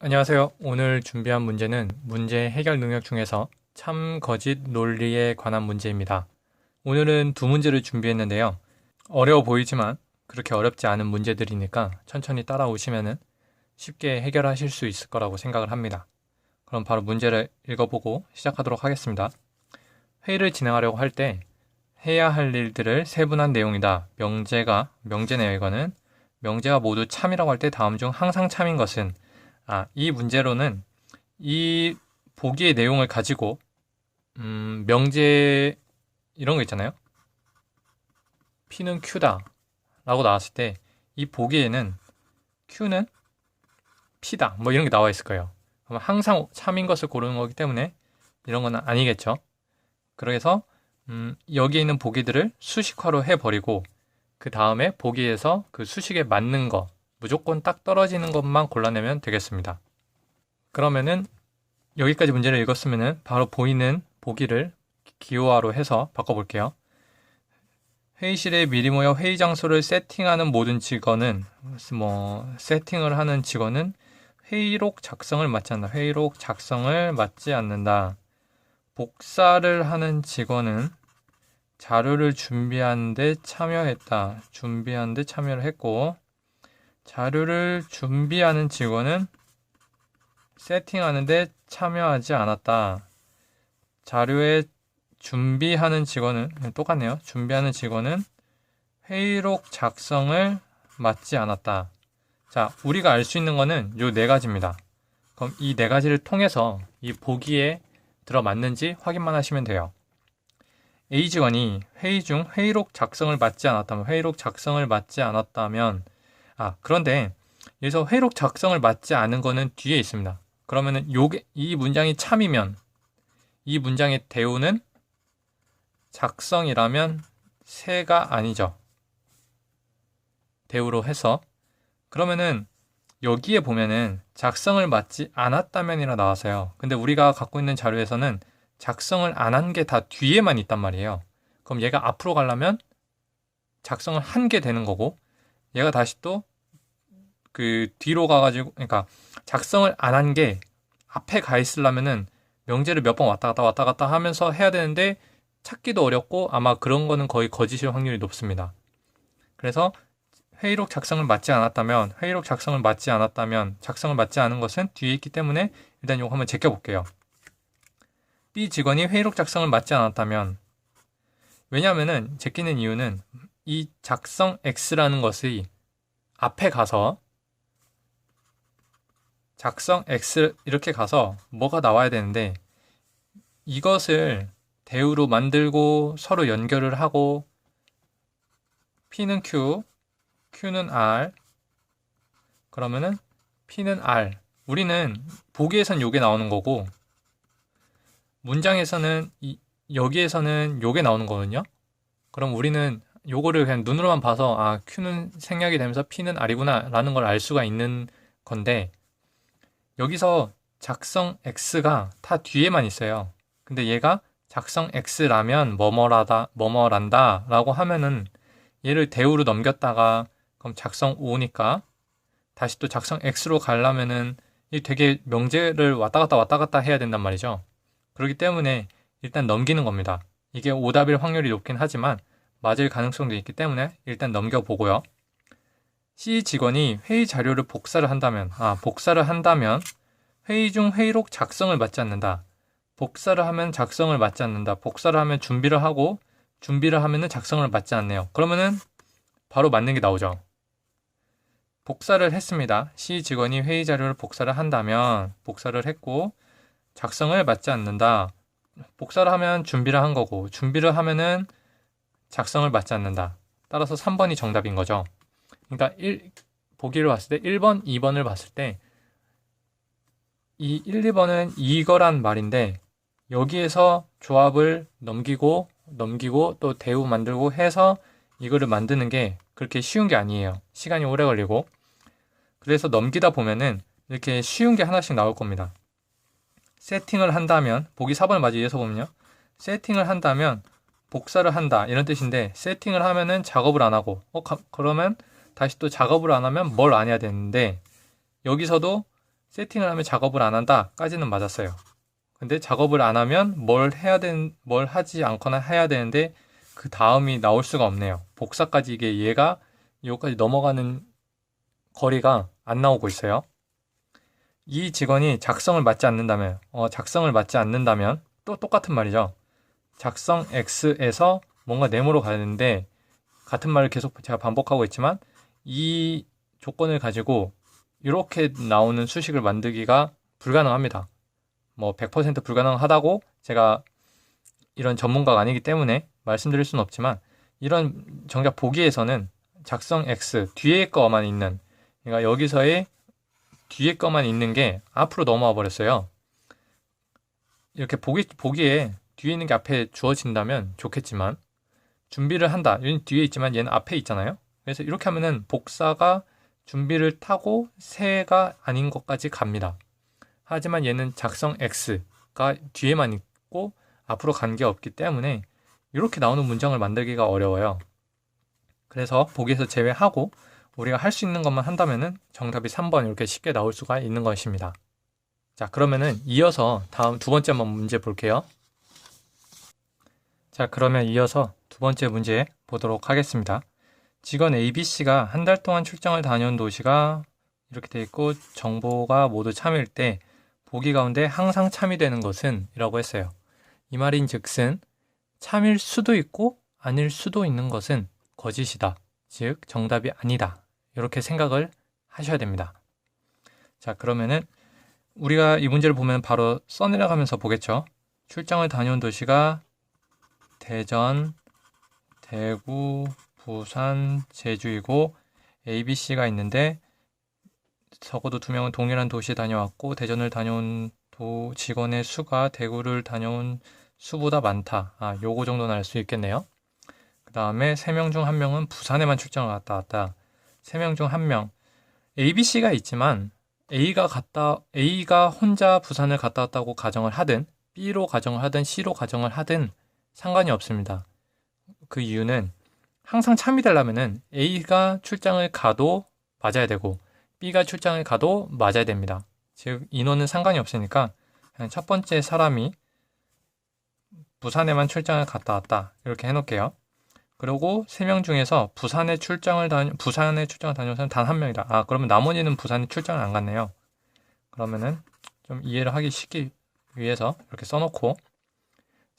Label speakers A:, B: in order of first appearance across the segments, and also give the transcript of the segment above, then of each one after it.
A: 안녕하세요. 오늘 준비한 문제는 문제 해결 능력 중에서 참, 거짓 논리에 관한 문제입니다. 오늘은 두 문제를 준비했는데요. 어려워 보이지만 그렇게 어렵지 않은 문제들이니까 천천히 따라오시면 쉽게 해결하실 수 있을 거라고 생각을 합니다. 그럼 바로 문제를 읽어보고 시작하도록 하겠습니다. 회의를 진행하려고 할 때 해야 할 일들을 세분한 내용이다. 명제네요. 이거는 명제가 모두 참이라고 할 때 다음 중 항상 참인 것은, 이 문제로는 이 보기의 내용을 가지고 명제 이런 거 있잖아요. P는 Q다 라고 나왔을 때 이 보기에는 Q는 P다 뭐 이런 게 나와 있을 거예요. 그럼 항상 참인 것을 고르는 거기 때문에 이런 건 아니겠죠. 그래서 여기에 있는 보기들을 수식화로 해버리고 그 다음에 보기에서 그 수식에 맞는 거 무조건 딱 떨어지는 것만 골라내면 되겠습니다. 그러면은 여기까지 문제를 읽었으면은 바로 보이는 보기를 기호화로 해서 바꿔볼게요. 회의실에 미리 모여 회의 장소를 세팅하는 모든 직원은, 세팅을 하는 직원은 회의록 작성을 맡지 않는다. 회의록 작성을 맡지 않는다. 복사를 하는 직원은 자료를 준비하는 데 참여했다. 준비하는 데 참여를 했고, 자료를 준비하는 직원은 세팅하는 데 참여하지 않았다. 자료에 준비하는 직원은 똑같네요. 준비하는 직원은 회의록 작성을 맡지 않았다. 자, 우리가 알 수 있는 거는 이 네 가지입니다. 그럼 이 네 가지를 통해서 이 보기에 들어맞는지 확인만 하시면 돼요. A 직원이 회의 중 회의록 작성을 맡지 않았다면, 그런데 여기서 회의록 작성을 맡지 않은 거는 뒤에 있습니다. 그러면은 이 문장이 참이면 이 문장의 대우는 작성이라면 세가 아니죠. 대우로 해서 그러면은 여기에 보면은 작성을 맡지 않았다면이라 나와서요. 근데 우리가 갖고 있는 자료에서는 작성을 안 한 게 다 뒤에만 있단 말이에요. 그럼 얘가 앞으로 가려면 작성을 한 게 되는 거고, 얘가 다시 또 그 뒤로 가가지고, 그러니까 작성을 안 한 게 앞에 가 있으려면은 명제를 몇 번 왔다 갔다 하면서 해야 되는데 찾기도 어렵고 아마 그런 거는 거의 거짓일 확률이 높습니다. 그래서 회의록 작성을 맡지 않았다면 작성을 맡지 않은 것은 뒤에 있기 때문에 일단 이거 한번 제껴볼게요. B 직원이 회의록 작성을 맡지 않았다면, 왜냐하면은 제끼는 이유는 이 작성 X라는 것이 앞에 가서 작성 X 이렇게 가서 뭐가 나와야 되는데 이것을 대우로 만들고 서로 연결을 하고 P는 Q, Q는 R, 그러면은 P는 R. 우리는 보기에선 요게 나오는 거고 문장에서는 여기에서는 요게 나오는 거거든요. 그럼 우리는 요거를 그냥 눈으로만 봐서 Q는 생략이 되면서 P는 R이구나 라는 걸 알 수가 있는 건데, 여기서 작성 X가 다 뒤에만 있어요. 근데 얘가 작성 X라면 뭐뭐란다 라고 하면은 얘를 대우로 넘겼다가 그럼 작성 O니까 다시 또 작성 X로 가려면은 이 되게 명제를 왔다 갔다 해야 된단 말이죠. 그렇기 때문에 일단 넘기는 겁니다. 이게 오답일 확률이 높긴 하지만 맞을 가능성도 있기 때문에 일단 넘겨보고요. C 직원이 회의 자료를 복사를 한다면 회의 중 회의록 작성을 맡지 않는다. 복사를 하면 작성을 맡지 않는다. 복사를 하면 준비를 하고 준비를 하면은 작성을 맡지 않네요. 그러면은 바로 맞는 게 나오죠. 복사를 했습니다. C 직원이 회의 자료를 복사를 한다면 복사를 했고 작성을 맡지 않는다. 복사를 하면 준비를 한 거고 준비를 하면은 작성을 맡지 않는다. 따라서 3번이 정답인 거죠. 그러니까 보기를 봤을 때 1번, 2번을 봤을 때 이 1, 2번은 이거란 말인데 여기에서 조합을 넘기고 또 대우 만들고 해서 이거를 만드는 게 그렇게 쉬운 게 아니에요. 시간이 오래 걸리고. 그래서 넘기다 보면은 이렇게 쉬운 게 하나씩 나올 겁니다. 세팅을 한다면, 보기 4번을 마저 이어서 보면요. 세팅을 한다면 복사를 한다 이런 뜻인데, 세팅을 하면은 작업을 안 하고 그러면 다시 또 작업을 안 하면 뭘 안 해야 되는데, 여기서도 세팅을 하면 작업을 안 한다까지는 맞았어요. 근데 작업을 안 하면 뭘 하지 않거나 해야 되는데 그 다음이 나올 수가 없네요. 복사까지 이게 얘가 여기까지 넘어가는 거리가 안 나오고 있어요. 이 직원이 작성을 맞지 않는다면 또 똑같은 말이죠. 작성 X에서 뭔가 네모로 가야 되는데 같은 말을 계속 제가 반복하고 있지만 이 조건을 가지고 이렇게 나오는 수식을 만들기가 불가능합니다. 뭐 100% 불가능하다고 제가 이런 전문가가 아니기 때문에 말씀드릴 수는 없지만 이런 정작 보기에서는 작성 X 뒤에 거만 있는, 그러니까 여기서의 뒤에 거만 있는 게 앞으로 넘어와 버렸어요. 이렇게 보기에 뒤에 있는 게 앞에 주어진다면 좋겠지만 준비를 한다. 얘는 뒤에 있지만 얘는 앞에 있잖아요. 그래서 이렇게 하면은 복사가 준비를 타고 새가 아닌 것까지 갑니다. 하지만 얘는 작성 X가 뒤에만 있고 앞으로 간 게 없기 때문에 이렇게 나오는 문장을 만들기가 어려워요. 그래서 보기에서 제외하고 우리가 할 수 있는 것만 한다면은 정답이 3번 이렇게 쉽게 나올 수가 있는 것입니다. 자, 그러면은 이어서 다음 두 번째 한번 문제 볼게요. 자, 그러면 이어서 두 번째 문제 보도록 하겠습니다. 직원 ABC가 한 달 동안 출장을 다녀온 도시가 이렇게 되어 있고 정보가 모두 참일 때 보기 가운데 항상 참이 되는 것은? 이라고 했어요. 이 말인 즉슨 참일 수도 있고 아닐 수도 있는 것은 거짓이다. 즉 정답이 아니다. 이렇게 생각을 하셔야 됩니다. 자, 그러면은 우리가 이 문제를 보면 바로 써내려가면서 보겠죠. 출장을 다녀온 도시가 대전, 대구, 부산, 제주이고 ABC가 있는데 적어도 2명은 동일한 도시에 다녀왔고 대전을 다녀온 직원의 수가 대구를 다녀온 수보다 많다. 요거 정도는 알 수 있겠네요. 그 다음에 3명 중 1명은 부산에만 출장을 갔다 왔다. 3명 중 1명. ABC가 있지만 A가 혼자 부산을 갔다 왔다고 가정을 하든 B로 가정을 하든 C로 가정을 하든 상관이 없습니다. 그 이유는 항상 참이 되려면은 A가 출장을 가도 맞아야 되고 B가 출장을 가도 맞아야 됩니다. 즉 인원은 상관이 없으니까 그냥 첫 번째 사람이 부산에만 출장을 갔다 왔다 이렇게 해놓을게요. 그리고 3명 중에서 부산에 출장을 다녀온 사람은 단 1명이다. 그러면 나머지는 부산에 출장을 안 갔네요. 그러면은 좀 이해를 하기 쉽기 위해서 이렇게 써놓고,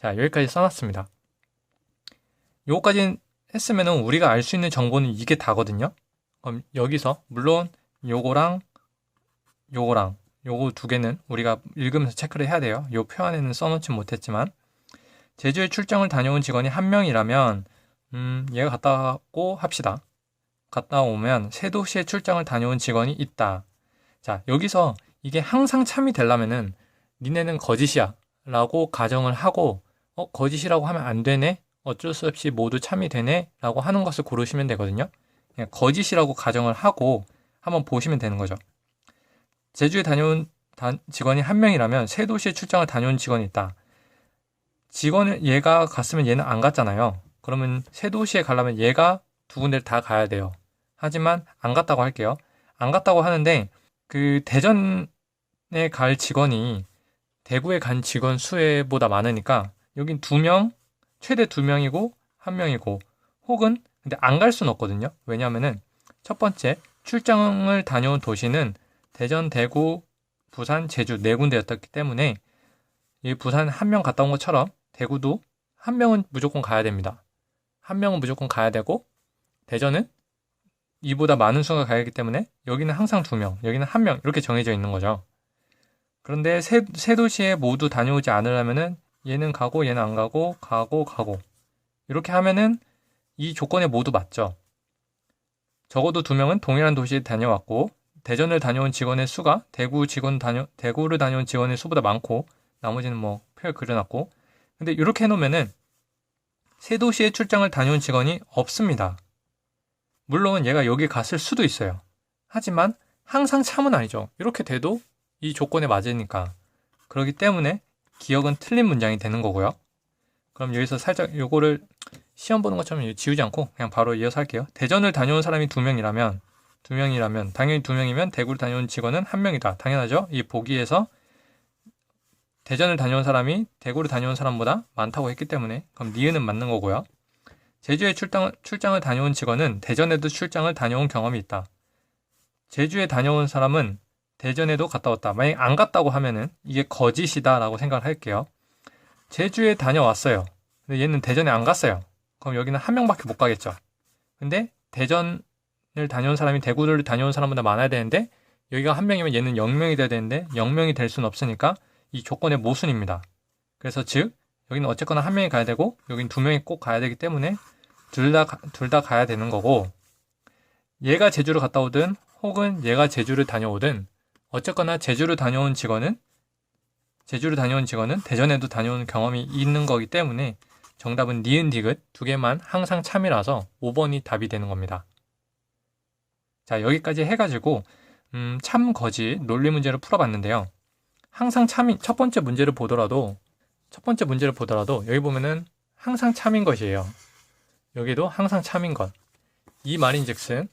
A: 자, 여기까지 써놨습니다. 요거까지 했으면은 우리가 알 수 있는 정보는 이게 다거든요. 그럼 여기서 물론 요거 두 개는 우리가 읽으면서 체크를 해야 돼요. 요 표 안에는 써놓지 못했지만 제주에 출장을 다녀온 직원이 1명이라면 얘가 갔다 왔고 합시다. 갔다 오면 새 도시에 출장을 다녀온 직원이 있다. 자, 여기서 이게 항상 참이 되려면은 니네는 거짓이야 라고 가정을 하고 거짓이라고 하면 안 되네? 어쩔 수 없이 모두 참이 되네? 라고 하는 것을 고르시면 되거든요. 그냥 거짓이라고 가정을 하고 한번 보시면 되는 거죠. 제주에 다녀온 직원이 1명이라면 새 도시에 출장을 다녀온 직원이 있다. 직원을 얘가 갔으면 얘는 안 갔잖아요. 그러면 새 도시에 가려면 얘가 두 군데를 다 가야 돼요. 하지만 안 갔다고 할게요. 안 갔다고 하는데 그 대전에 갈 직원이 대구에 간 직원 수보다 많으니까 여긴 2명, 최대 2명이고 1명이고 혹은 근데 안 갈 수는 없거든요. 왜냐하면은 첫 번째 출장을 다녀온 도시는 대전, 대구, 부산, 제주 4군데였기 때문에 이 부산 1명 갔다 온 것처럼 대구도 1명은 무조건 가야 됩니다. 1명은 무조건 가야 되고 대전은 이보다 많은 수가 가야 하기 때문에 여기는 항상 2명, 여기는 1명 이렇게 정해져 있는 거죠. 그런데 세 도시에 모두 다녀오지 않으려면은 얘는 가고 얘는 안 가고 가고 이렇게 하면은 이 조건에 모두 맞죠. 적어도 2명은 동일한 도시에 다녀왔고 대전을 다녀온 직원의 수가 대구를 다녀온 직원의 수보다 많고 나머지는 뭐 표를 그려놨고 근데 이렇게 해놓으면은 세 도시에 출장을 다녀온 직원이 없습니다. 물론 얘가 여기 갔을 수도 있어요. 하지만 항상 참은 아니죠. 이렇게 돼도 이 조건에 맞으니까. 그렇기 때문에 기억은 틀린 문장이 되는 거고요. 그럼 여기서 살짝 요거를 시험 보는 것처럼 지우지 않고 그냥 바로 이어서 할게요. 대전을 다녀온 사람이 2명이라면 2명이라면 당연히 2명이면 대구를 다녀온 직원은 1명이다. 당연하죠. 이 보기에서 대전을 다녀온 사람이 대구를 다녀온 사람보다 많다고 했기 때문에 그럼 니은은 맞는 거고요. 제주에 출장을 다녀온 직원은 대전에도 출장을 다녀온 경험이 있다. 제주에 다녀온 사람은 대전에도 갔다 왔다. 만약 안 갔다고 하면은 이게 거짓이다 라고 생각을 할게요. 제주에 다녀왔어요. 근데 얘는 대전에 안 갔어요. 그럼 여기는 1명밖에 못 가겠죠. 근데 대전을 다녀온 사람이 대구를 다녀온 사람보다 많아야 되는데 여기가 1명이면 얘는 0명이 돼야 되는데 0명이 될 수는 없으니까 이 조건의 모순입니다. 그래서 즉 여기는 어쨌거나 1명이 가야 되고 여긴 2명이 꼭 가야 되기 때문에 둘 다 가야 되는 거고, 얘가 제주를 갔다 오든 혹은 얘가 제주를 다녀오든 어쨌거나 제주를 다녀온 직원은 대전에도 다녀온 경험이 있는 거기 때문에 정답은 니은 디귿 두 개만 항상 참이라서 5번이 답이 되는 겁니다. 자, 여기까지 해가지고 참 거짓 논리 문제를 풀어봤는데요. 항상 참인 첫 번째 문제를 보더라도 여기 보면은 항상 참인 것이에요. 여기도 항상 참인 것. 이 말인즉슨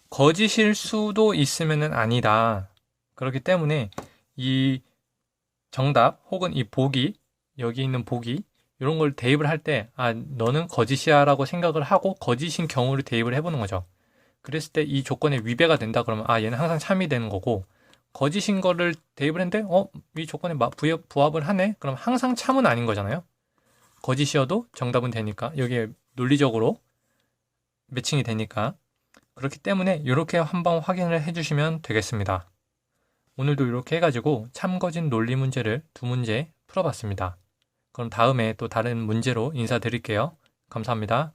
A: 거짓일 수도 있으면은 아니다. 그렇기 때문에 이 정답 혹은 이 보기, 여기 있는 보기 이런 걸 대입을 할 때 너는 거짓이야 라고 생각을 하고 거짓인 경우를 대입을 해보는 거죠. 그랬을 때 이 조건에 위배가 된다 그러면 얘는 항상 참이 되는 거고, 거짓인 거를 대입을 했는데 이 조건에 부합을 하네? 그럼 항상 참은 아닌 거잖아요. 거짓이어도 정답은 되니까 여기에 논리적으로 매칭이 되니까. 그렇기 때문에 이렇게 한번 확인을 해주시면 되겠습니다. 오늘도 이렇게 해가지고 참거짓 논리 문제를 2문제 풀어봤습니다. 그럼 다음에 또 다른 문제로 인사드릴게요. 감사합니다.